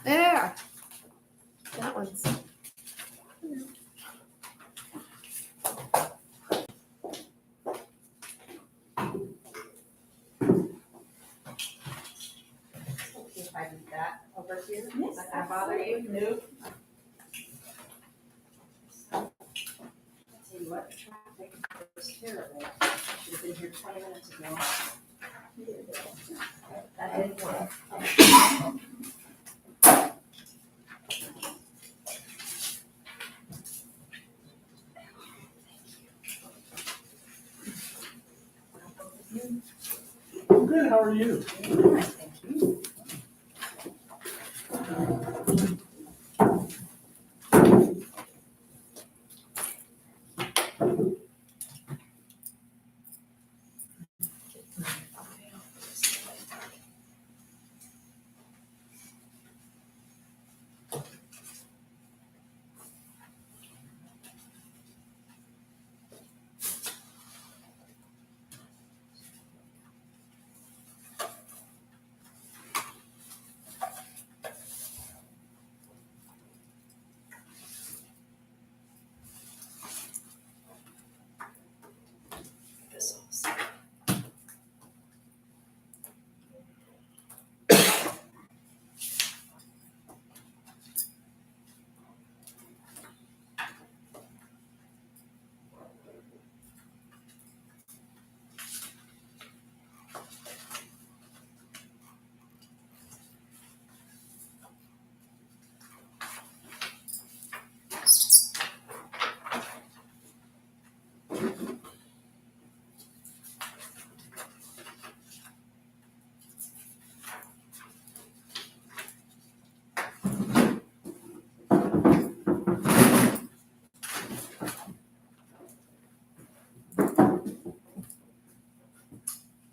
Yeah. That one's. If I do that over here, Yes, does that bother you? No. Tell you what, the traffic was terrible. Should have been here 20 minutes ago. That didn't work. Good, how are you? Thank you.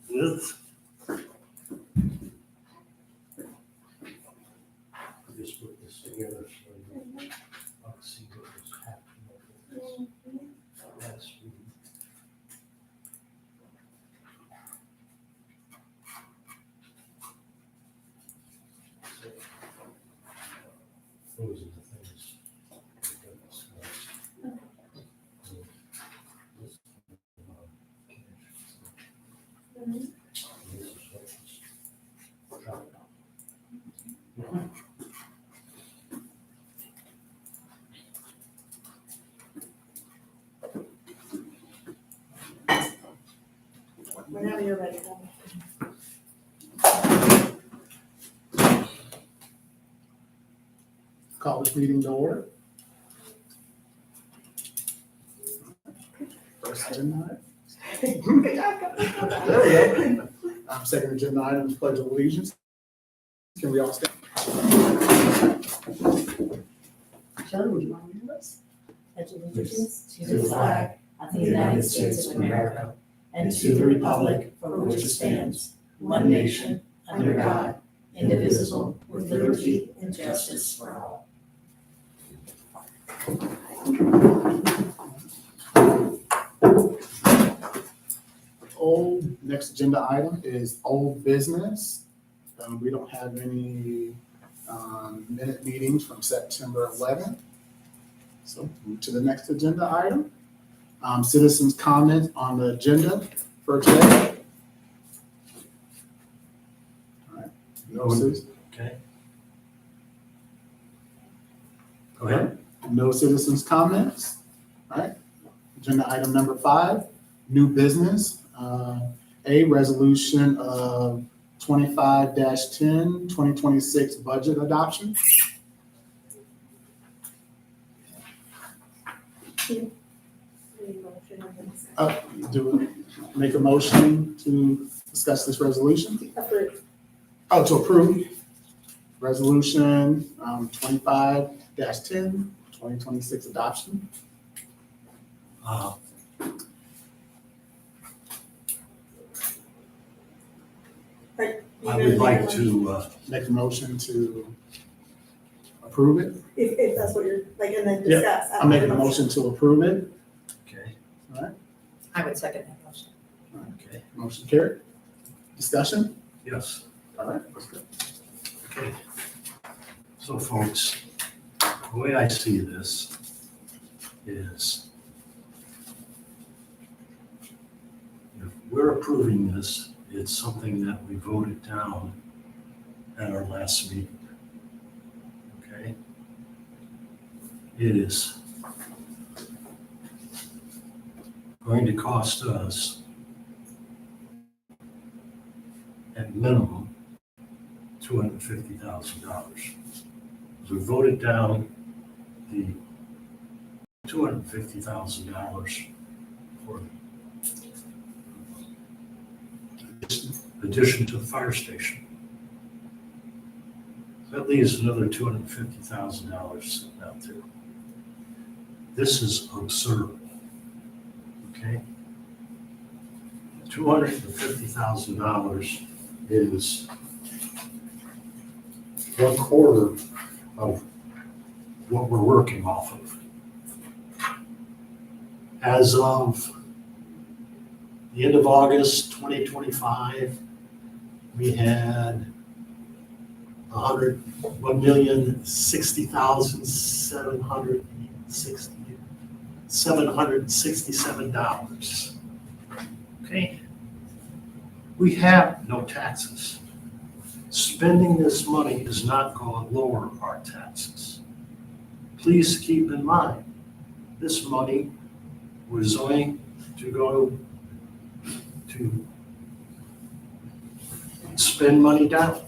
Yes. Just put this together so you can see what was happening. Last week. Those are the things. that discussed. This is what was dropped off. Whenever you're ready. Call this meeting to order. First agenda item. Good job, Captain. There we go. Second agenda item is pledge of allegiance. Can we all stand? Sherry, would you mind reading this? Pledge allegiance to the flag of the United States of America and to the republic for which it stands, one nation, under God, indivisible, with liberty and justice for all. Next agenda item is old business. We don't have any minute meetings from September 11th. So move to the next agenda item. Citizens' comment on the agenda for today. All right. No citizens. Okay. Go ahead. No citizens' comments. All right. Agenda item number 5, new business. A resolution of 25-10, 2026 budget adoption. Make a motion to discuss this resolution. Approved. Oh, to approve. Resolution 25-10, 2026 adoption. I would like to, Make a motion to approve it. If that's what you're, like, and then Yeah, discuss. I'm making a motion to approve it. okay, I would second that motion. okay, Motion carried. Discussion? yes, All right, let's go. okay. So folks, the way I see this is if we're approving this, it's something that we voted down at our last meeting. Okay? It is going to cost us at minimum $250,000. We voted down the $250,000 for addition to the fire station. That leaves another $250,000 sitting out there. This is absurd. Okay? $250,000 is 1/4 of what we're working off of. As of the end of August 2025, we had 160,767 dollars. Okay? We have no taxes. Spending this money is not going to lower our taxes. Please keep in mind, this money was going to go to spend money down.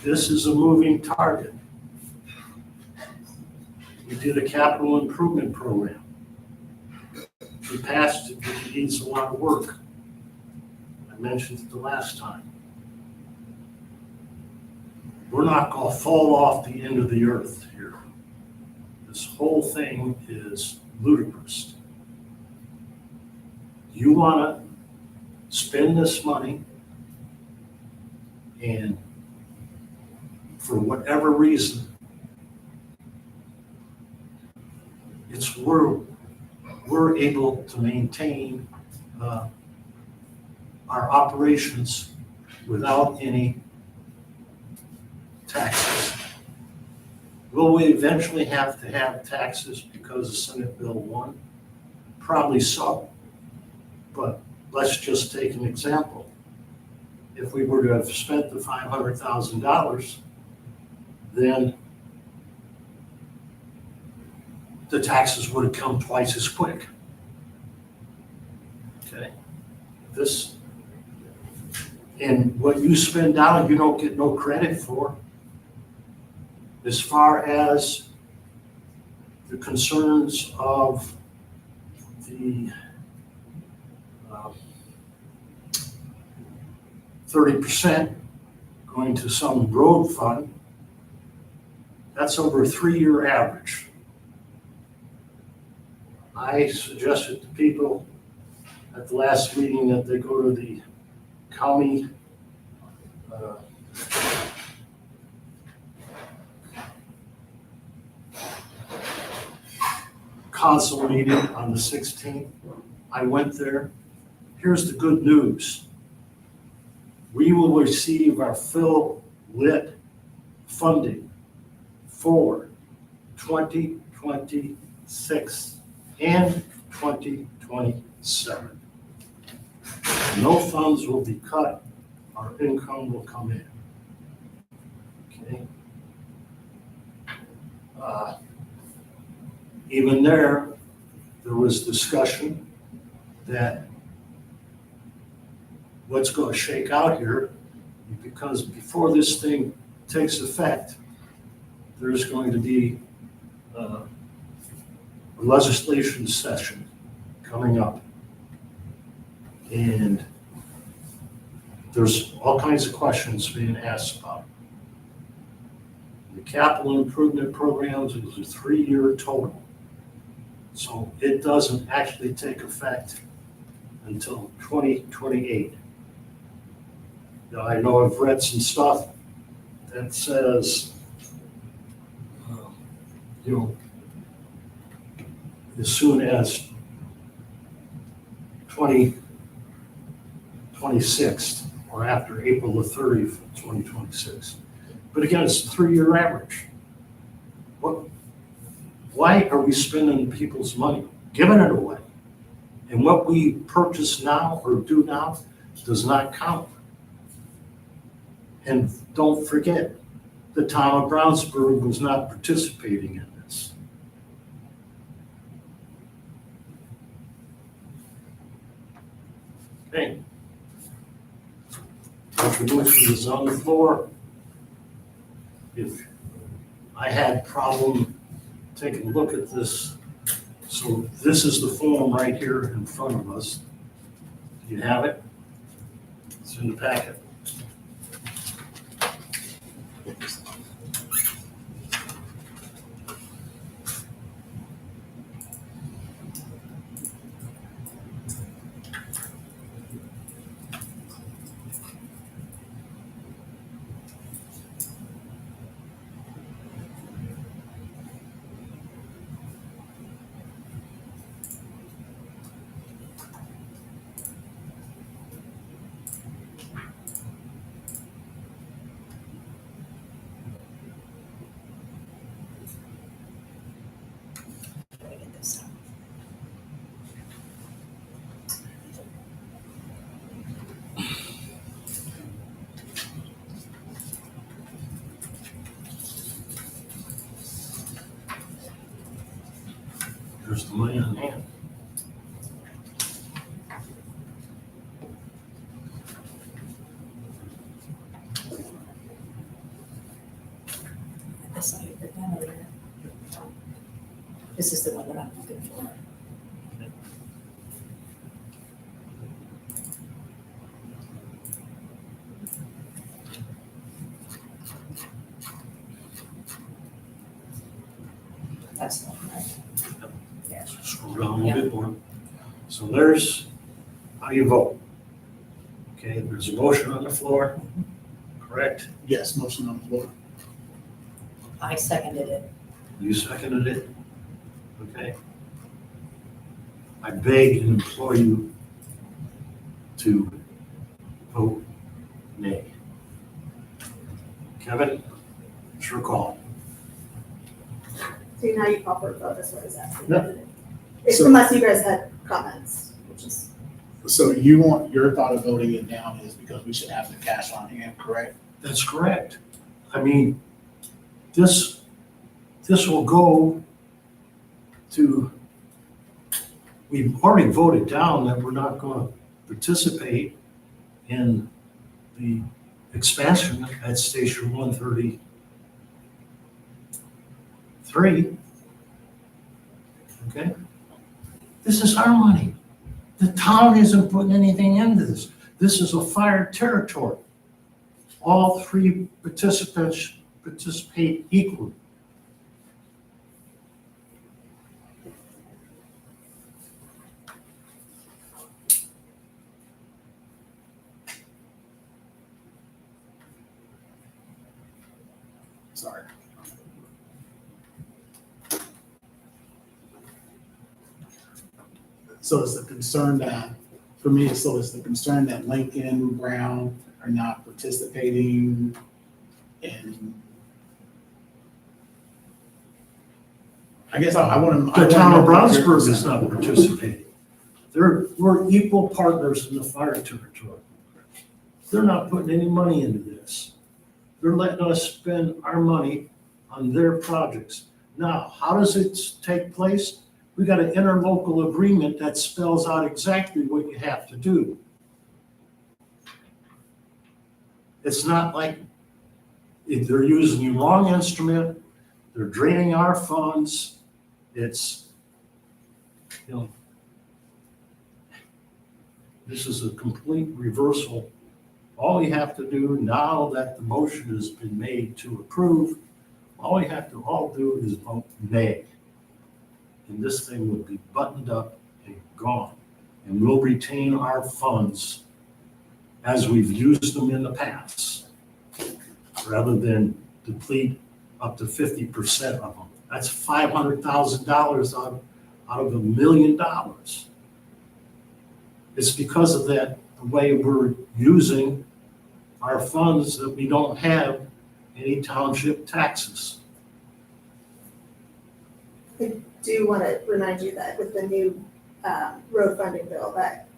This is a moving target. We did a capital improvement program. We passed it, but it needs a lot of work. I mentioned it the last time. We're not going to fall off the end of the earth here. This whole thing is ludicrous. You want to spend this money, and for whatever reason, we're able to maintain our operations without any taxes. Will we eventually have to have taxes because of Senate Bill 1? Probably so. But let's just take an example. If we were to have spent the $500,000, then the taxes would have come twice as quick. Okay? And what you spend down, you don't get no credit for. As far as the concerns of the 30% going to some road fund, that's over a 3-year average. I suggested to people at the last meeting that they go to the county council meeting on the 16th. I went there. Here's the good news. We will receive our full lit funding for 2026 and 2027. No funds will be cut. Our income will come in. Okay. Even there was discussion that what's going to shake out here, because before this thing takes effect, there's going to be a legislation session coming up. And there's all kinds of questions being asked about it. The capital improvement programs is a 3-year total. So it doesn't actually take effect until 2028. Now, I know I've read some stuff that says, as soon as 2026 or after April the 30th, 2026. But again, it's a 3-year average. Why are we spending people's money, giving it away? And what we purchase now or do now does not count. And don't forget, the town of Brownsburg was not participating in this. Okay. Resolution is on the floor. If I had problem taking a look at this, so this is the form right here in front of us. Do you have it? It's in the packet. Gotta get this out. Here's the money on hand. This I put down over here. This is the one that I'm looking for. That's the one, right? Yeah. Scroll down a little bit more. So there's how you vote. Okay, there's a motion on the floor, correct? Yes, motion on the floor. I seconded it. You seconded it? Okay. I beg and implore you to vote nay. Kevin, it's your call. See, now you call for a vote, that's what I was asking. Yep. If, So- unless you guys had comments, which is, So you want, your thought of voting it down is because we should have the cash on hand, correct? That's correct. I mean, this will go to, we've already voted down that we're not going to participate in the expansion at Station 133. Okay? This is our money. The town isn't putting anything into this. This is a fire territory. All 3 participants participate equally. Sorry. So it's the concern that, for me, so it's the concern that Lincoln, Brown are not participating in. I guess I want to. The town of Brownsburg is not participating. We're equal partners in the fire territory. They're not putting any money into this. They're letting us spend our money on their projects. Now, how does it take place? We got an interlocal agreement that spells out exactly what you have to do. It's not like if they're using the wrong instrument, they're draining our funds. It's, you know, this is a complete reversal. All you have to do now that the motion has been made to approve, all you have to all do is vote nay. And this thing would be buttoned up and gone. And we'll retain our funds as we've used them in the past, rather than deplete up to 50% of them. That's $500,000 out of $1 million. It's because of that, the way we're using our funds, that we don't have any township taxes. Do want to remind you that with the new road funding bill, that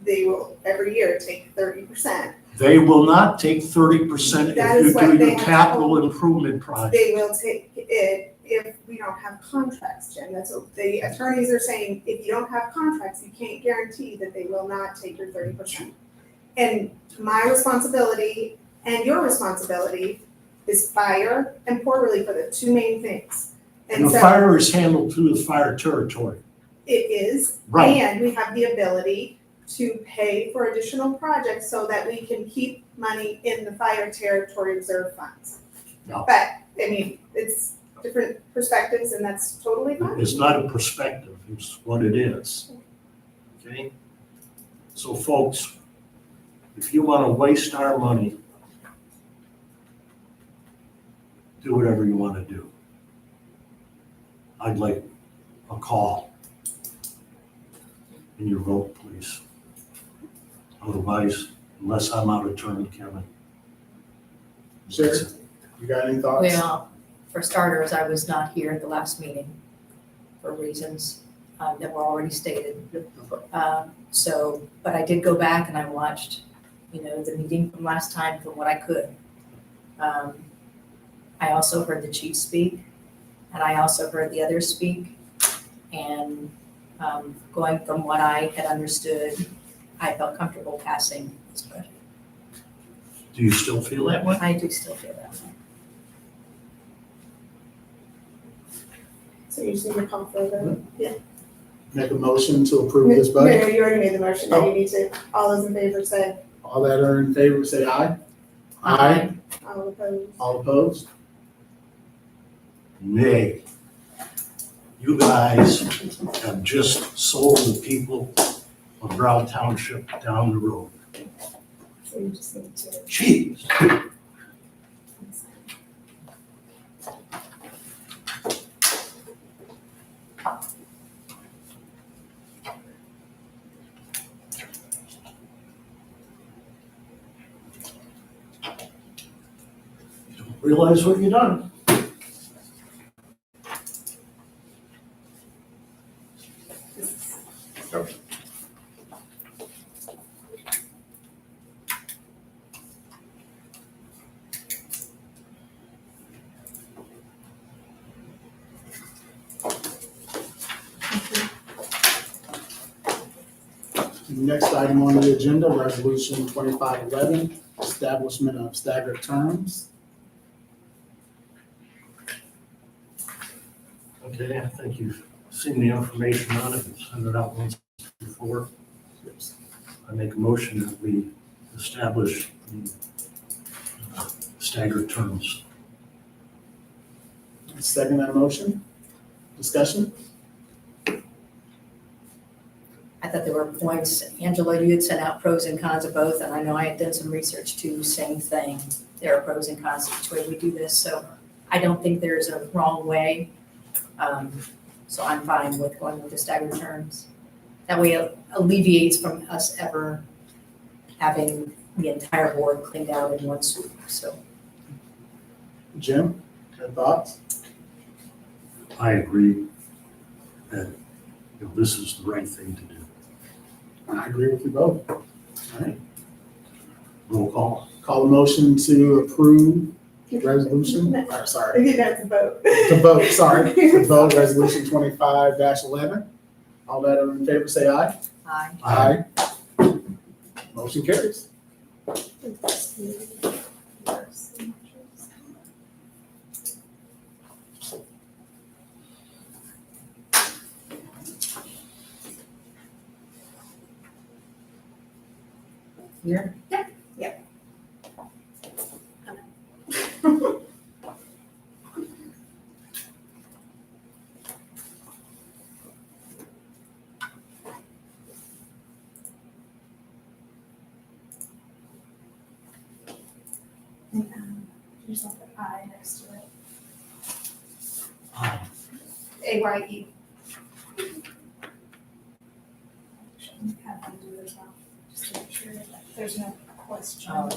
they will every year take 30%. They will not take 30% That if is you're what doing they a have capital told. improvement project. They will take it if we don't have contracts, Jim. That's what the attorneys are saying. If you don't have contracts, you can't guarantee that they will not take your 30%. And my responsibility and your responsibility is fire and poor relief are the two main things. And And the so fire is handled through the fire territory. it is, Right. and we have the ability to pay for additional projects so that we can keep money in the fire territory reserve funds. No. But, I mean, it's different perspectives and that's totally fine. It's not a perspective, it's what it is. Okay? So folks, if you want to waste our money, do whatever you want to do. I'd like a call. And your vote, please. Otherwise, unless I'm out of turn, Kevin. Sherry, you got any thoughts? Well, for starters, I was not here at the last meeting for reasons that were already stated. But I did go back and I watched, the meeting from last time from what I could. I also heard the chief speak, and I also heard the others speak. And going from what I had understood, I felt comfortable passing this budget. Do you still feel that way? I do still feel that way. So you just need to call for the, Make a motion to approve this budget. Mayor, you already made the motion, now you need to, all those in favor say, All that are in favor, say aye. Aye. all opposed. All opposed? Nay. You guys have just sold the people of Brown Township down the road. So you just need to. Jeez. You don't realize what you've done. Next item on the agenda, resolution 2511, establishment of staggered terms. Okay, I think you've seen the information on it, and sent it out once before. I make a motion that we establish the staggered terms. Second that motion. Discussion? I thought there were points, Angela, you had sent out pros and cons of both, and I know I had done some research too, same thing. There are pros and cons to each way we do this, so I don't think there's a wrong way. So I'm fine with going with the staggered terms. That way it alleviates from us ever having the entire board cleaned out in one swoop, so. Jim, your thoughts? I agree that this is the right thing to do. I agree with you both. All right. Roll call. Call a motion to approve resolution, sorry, Okay, that's a vote. to vote, sorry, to vote resolution 25-11. All that are in favor, say aye. Aye. Aye. Motion carries. Here? You just want the I next to it. Aye. AYE. Should have them do this now, just to make sure that there's no question. Oh.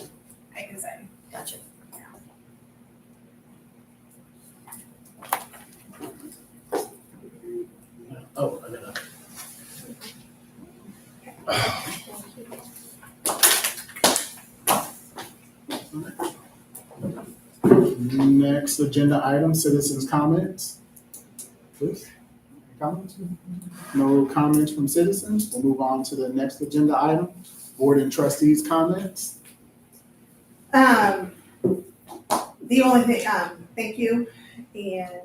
Because I, Gotcha. Oh, I gotta. Next agenda item, citizens' comments. Please, comments? No comments from citizens. We'll move on to the next agenda item, board and trustees' comments. The only thing, thank you, and,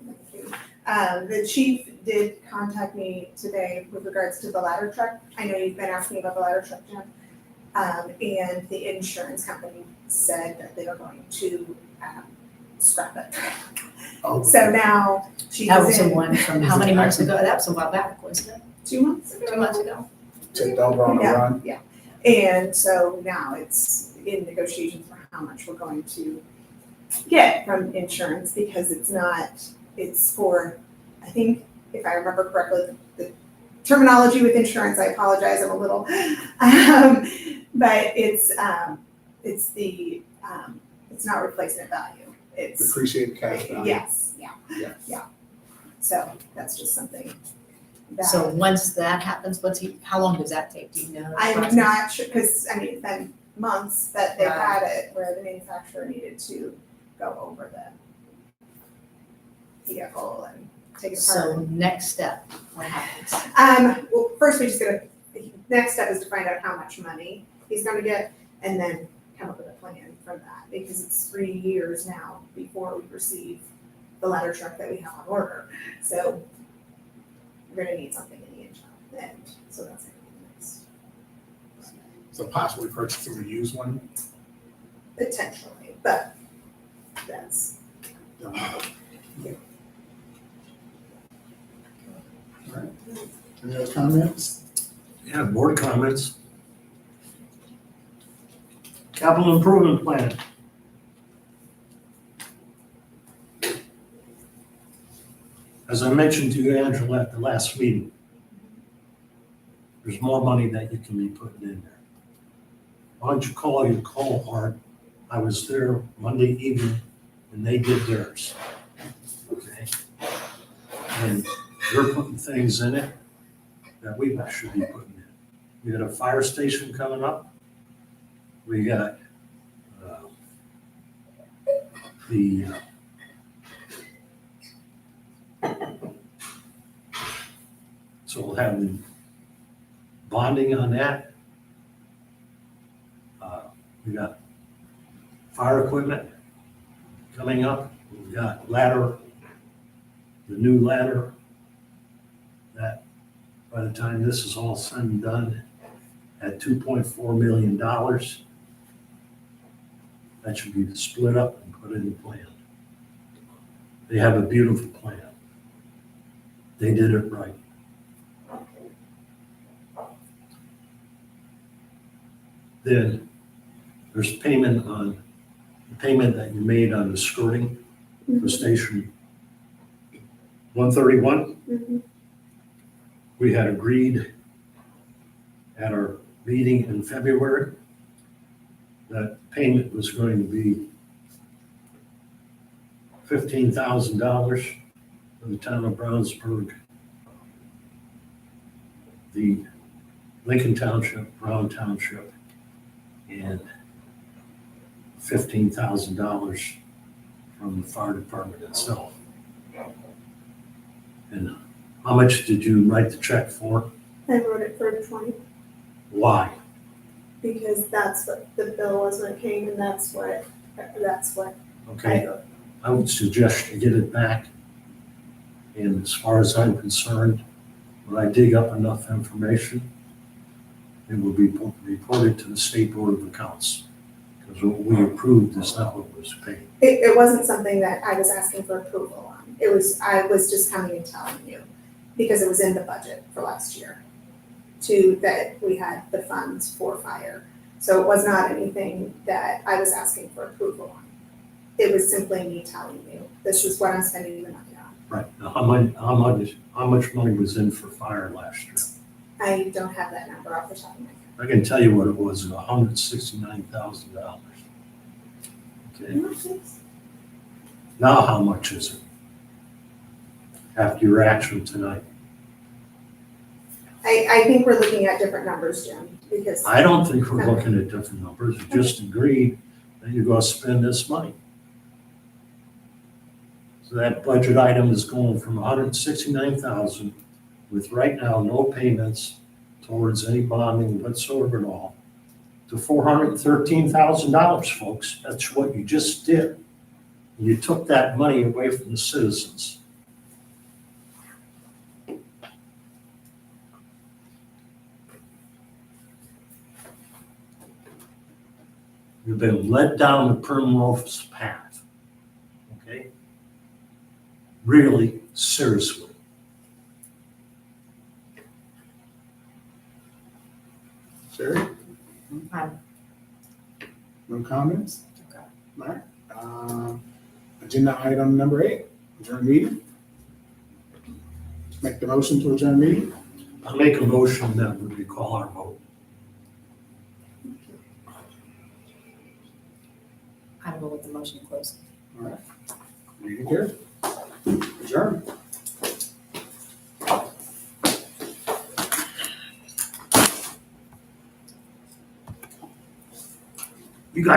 thank you. The chief did contact me today with regards to the ladder truck. I know you've been asking about the ladder truck, Jim. And the insurance company said that they are going to, scrap it. Oh, So now she That was was the in one from how many months ago? That was a while back, wasn't 2 months ago. it? 2 months ago. Take over on the run. Yeah, and so now it's in negotiations for how much we're going to get from insurance, because it's for, I think, if I remember correctly, the terminology with insurance, I apologize, I'm a little, but it's not replacement value, it's. Depreciated cash value. Yes, Yes. so that's just something that. So once that happens, how long does that take? Do you know? I'm not sure, because, I mean, it's been months that they've Right. had it where the manufacturer needed to go over the vehicle and take it So apart. next step, what happens? Well, first we just next step is to find out how much money he's gonna get, and then come up with a plan for that, because it's 3 years now before we receive the ladder truck that we have on order. So we're gonna need something in the interim, and so that's gonna be next. So possibly purchasing a used one. Potentially, but that's. Alright. Any other comments? Yeah, board comments. Capital improvement plan. As I mentioned to you, Angela, at the last meeting, there's more money that you can be putting in there. Why don't you call your cohort? I was there Monday evening and they did theirs. Okay? And they're putting things in it that we should be putting in. We got a fire station coming up. We got so we'll have the bonding on that. We got fire equipment coming up. We've got ladder, the new ladder, that by the time this is all said and done, at $2.4 million, that should be split up and put in the plan. They have a beautiful plan. They did it right. Then there's payment that you made on the skirting for station 131. Mhm. We had agreed at our meeting in February that payment was going to be $15,000 for the town of Brownsburg, the Lincoln Township, Brown Township, and $15,000 from the fire department itself. And how much did you write the check for? I wrote it for 20, Why? because that's what the bill was when it came, and that's what Okay, I would suggest you get it back. And as far as I'm concerned, when I dig up enough information, it will be reported to the State Board of Accounts. Because what we approved is not what was paid. It wasn't something that I was asking for approval on. I was just coming and telling you, because it was in the budget for last year, that we had the funds for fire. So it was not anything that I was asking for approval on. It was simply me telling you, this is what I'm spending the money on. Right. Now, how much money was in for fire last year? I don't have that number off the top of my head. I can tell you what it was, $169,000. Okay, now how much is it? after your action tonight. I think we're looking at different numbers, Jim, because I don't think we're looking at different numbers, we just agreed that you're gonna spend this money. So that budget item is going from 169,000, with right now no payments towards any bonding whatsoever at all, to $413,000, folks. That's what you just did. You took that money away from the citizens. You've been led down the primrose path, okay? Really, seriously. Sherry? Fine. No comments? Okay. All right. Agenda item number 8, adjourn meeting. Make the motion to adjourn meeting. I'll make a motion that we call our vote. I will go with the motion to close. All right. Meeting here. Adjourn.